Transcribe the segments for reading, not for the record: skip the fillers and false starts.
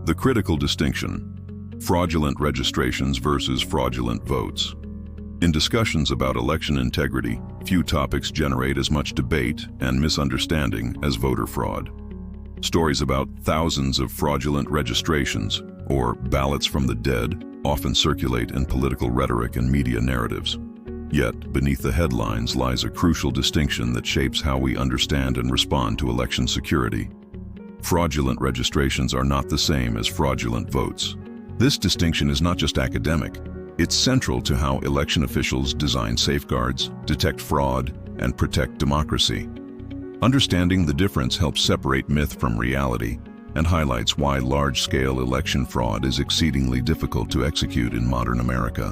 The critical distinction: fraudulent registrations versus fraudulent votes. In discussions about election integrity, few topics generate as much debate and misunderstanding as voter fraud. Stories about thousands of fraudulent registrations, or ballots from the dead, often circulate in political rhetoric and media narratives. Yet, beneath the headlines lies a crucial distinction that shapes how we understand and respond to election security. Fraudulent registrations are not the same as fraudulent votes. This distinction is not just academic. It's central to how election officials design safeguards, detect fraud, and protect democracy. Understanding the difference helps separate myth from reality and highlights why large-scale election fraud is exceedingly difficult to execute in modern America.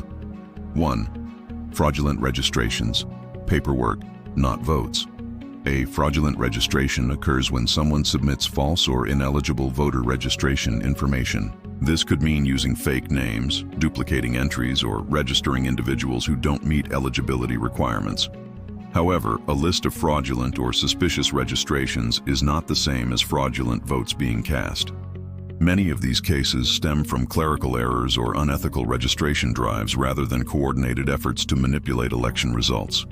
1. Fraudulent registrations. Paperwork, not votes. A fraudulent registration occurs when someone submits false or ineligible voter registration information. This could mean using fake names, duplicating entries, or registering individuals who don't meet eligibility requirements. However, a list of fraudulent or suspicious registrations is not the same as fraudulent votes being cast. Many of these cases stem from clerical errors or unethical registration drives rather than coordinated efforts to manipulate election results.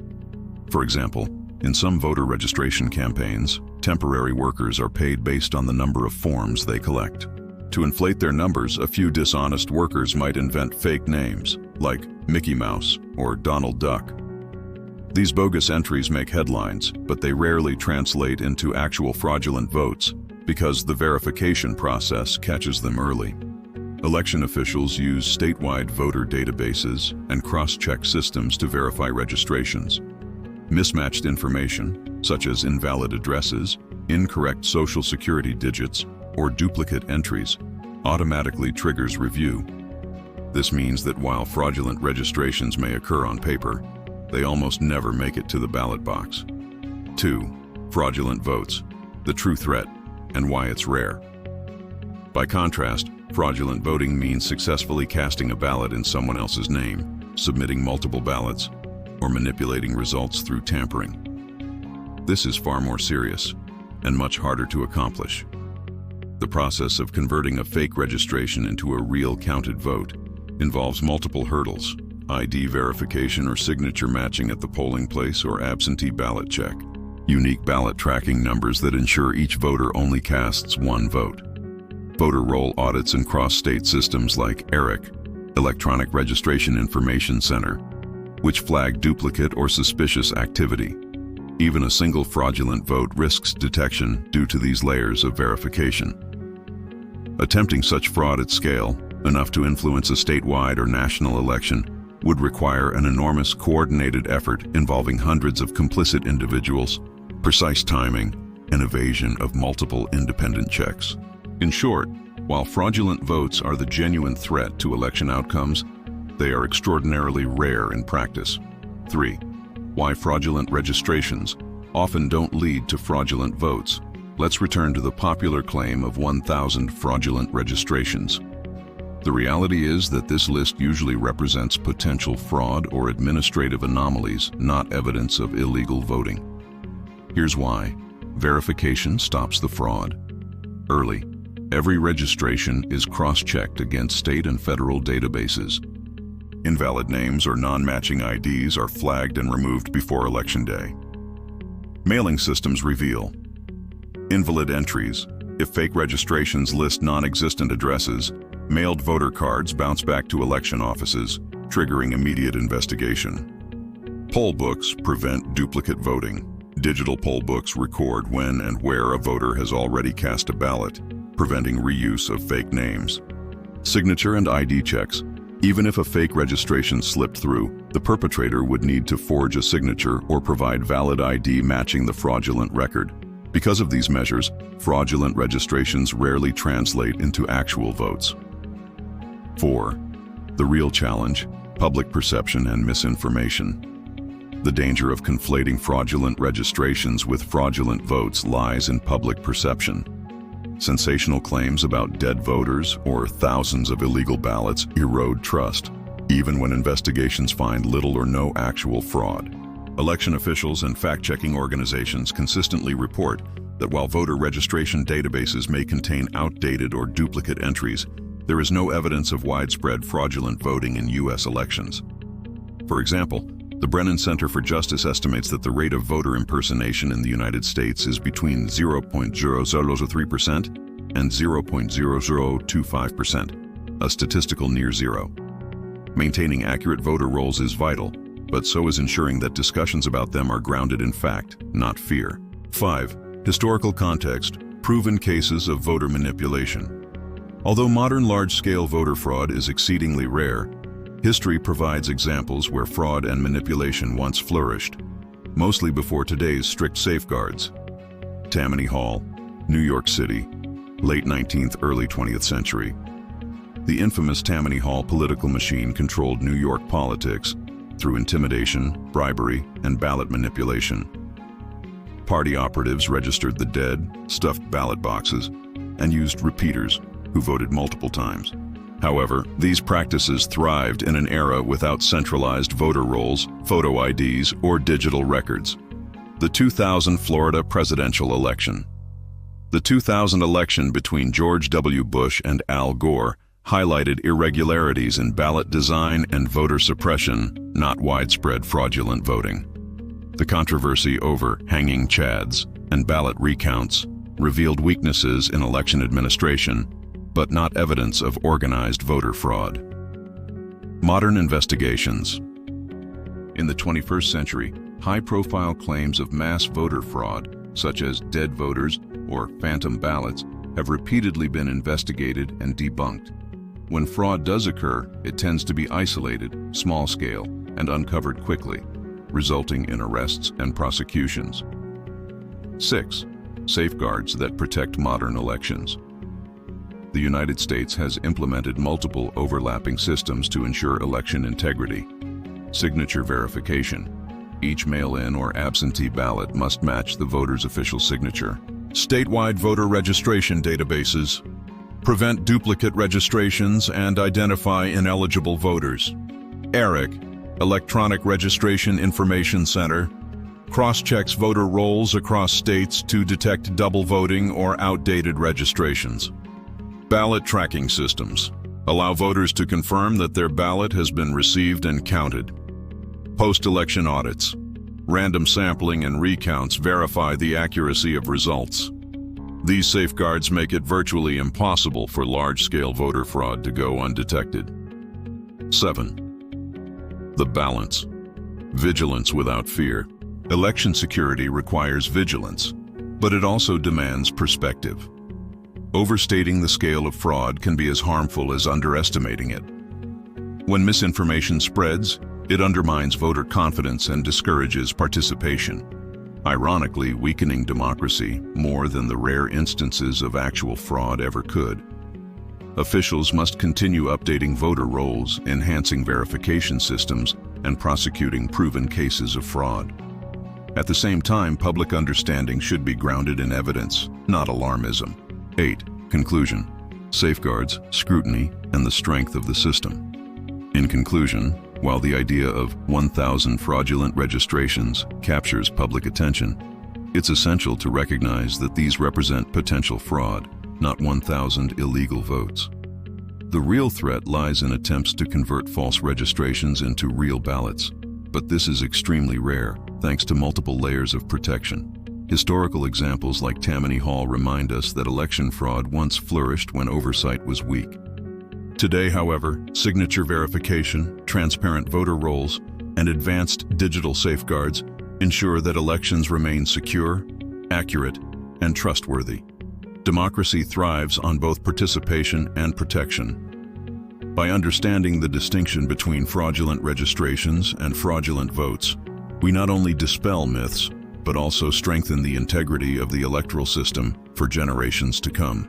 For example, in some voter registration campaigns, temporary workers are paid based on the number of forms they collect. To inflate their numbers, a few dishonest workers might invent fake names, like Mickey Mouse or Donald Duck. These bogus entries make headlines, but they rarely translate into actual fraudulent votes because the verification process catches them early. Election officials use statewide voter databases and cross-check systems to verify registrations. Mismatched information, such as invalid addresses, incorrect social security digits, or duplicate entries, automatically triggers review. This means that while fraudulent registrations may occur on paper, they almost never make it to the ballot box. 2. Fraudulent votes, the true threat, and why it's rare. By contrast, fraudulent voting means successfully casting a ballot in someone else's name, submitting multiple ballots, or manipulating results through tampering. This is far more serious and much harder to accomplish. The process of converting a fake registration into a real counted vote involves multiple hurdles: ID verification or signature matching at the polling place or absentee ballot check, unique ballot tracking numbers that ensure each voter only casts one vote, voter roll audits in cross-state systems like ERIC, Electronic Registration Information Center, which flag duplicate or suspicious activity. Even a single fraudulent vote risks detection due to these layers of verification. Attempting such fraud at scale, enough to influence a statewide or national election, would require an enormous coordinated effort involving hundreds of complicit individuals, precise timing, and evasion of multiple independent checks. In short, while fraudulent votes are the genuine threat to election outcomes, they are extraordinarily rare in practice. 3. Why fraudulent registrations often don't lead to fraudulent votes. Let's return to the popular claim of 1,000 fraudulent registrations. The reality is that this list usually represents potential fraud or administrative anomalies, not evidence of illegal voting. Here's why. Verification stops the fraud. Early, every registration is cross-checked against state and federal databases. Invalid names or non-matching IDs are flagged and removed before Election Day. Mailing systems reveal invalid entries. If fake registrations list non-existent addresses, mailed voter cards bounce back to election offices, triggering immediate investigation. Poll books prevent duplicate voting. Digital poll books record when and where a voter has already cast a ballot, preventing reuse of fake names. Signature and ID checks. Even if a fake registration slipped through, the perpetrator would need to forge a signature or provide valid ID matching the fraudulent record. Because of these measures, fraudulent registrations rarely translate into actual votes. 4. The real challenge: public perception and misinformation. The danger of conflating fraudulent registrations with fraudulent votes lies in public perception. Sensational claims about dead voters or thousands of illegal ballots erode trust, even when investigations find little or no actual fraud. Election officials and fact-checking organizations consistently report that while voter registration databases may contain outdated or duplicate entries, there is no evidence of widespread fraudulent voting in U.S. elections. For example, the Brennan Center for Justice estimates that the rate of voter impersonation in the United States is between 0.003% and 0.0025%, a statistical near zero. Maintaining accurate voter rolls is vital, but so is ensuring that discussions about them are grounded in fact, not fear. 5. Historical context, proven cases of voter manipulation. Although modern large-scale voter fraud is exceedingly rare, history provides examples where fraud and manipulation once flourished, mostly before today's strict safeguards. Tammany Hall, New York City, late 19th, early 20th century. The infamous Tammany Hall political machine controlled New York politics through intimidation, bribery, and ballot manipulation. Party operatives registered the dead, stuffed ballot boxes, and used repeaters who voted multiple times. However, these practices thrived in an era without centralized voter rolls, photo IDs, or digital records. The 2000 Florida presidential election. The 2000 election between George W. Bush and Al Gore highlighted irregularities in ballot design and voter suppression, not widespread fraudulent voting. The controversy over hanging chads and ballot recounts revealed weaknesses in election administration, but not evidence of organized voter fraud. Modern investigations. In the 21st century, high-profile claims of mass voter fraud, such as dead voters or phantom ballots, have repeatedly been investigated and debunked. When fraud does occur, it tends to be isolated, small-scale, and uncovered quickly, resulting in arrests and prosecutions. 6. Safeguards that protect modern elections. The United States has implemented multiple overlapping systems to ensure election integrity. Signature verification. Each mail-in or absentee ballot must match the voter's official signature. Statewide voter registration databases. Prevent duplicate registrations and identify ineligible voters. ERIC, Electronic Registration Information Center, cross-checks voter rolls across states to detect double voting or outdated registrations. Ballot tracking systems allow voters to confirm that their ballot has been received and counted. Post-election audits. Random sampling and recounts verify the accuracy of results. These safeguards make it virtually impossible for large-scale voter fraud to go undetected. 7. The balance. Vigilance without fear. Election security requires vigilance, but it also demands perspective. Overstating the scale of fraud can be as harmful as underestimating it. When misinformation spreads, it undermines voter confidence and discourages participation, ironically weakening democracy more than the rare instances of actual fraud ever could. Officials must continue updating voter rolls, enhancing verification systems, and prosecuting proven cases of fraud. At the same time, public understanding should be grounded in evidence, not alarmism. 8. Conclusion. Safeguards, scrutiny, and the strength of the system. In conclusion, while the idea of 1,000 fraudulent registrations captures public attention, it's essential to recognize that these represent potential fraud, not 1,000 illegal votes. The real threat lies in attempts to convert false registrations into real ballots, but this is extremely rare, thanks to multiple layers of protection. Historical examples like Tammany Hall remind us that election fraud once flourished when oversight was weak. Today, however, signature verification, transparent voter rolls, and advanced digital safeguards ensure that elections remain secure, accurate, and trustworthy. Democracy thrives on both participation and protection. By understanding the distinction between fraudulent registrations and fraudulent votes, we not only dispel myths, but also strengthen the integrity of the electoral system for generations to come.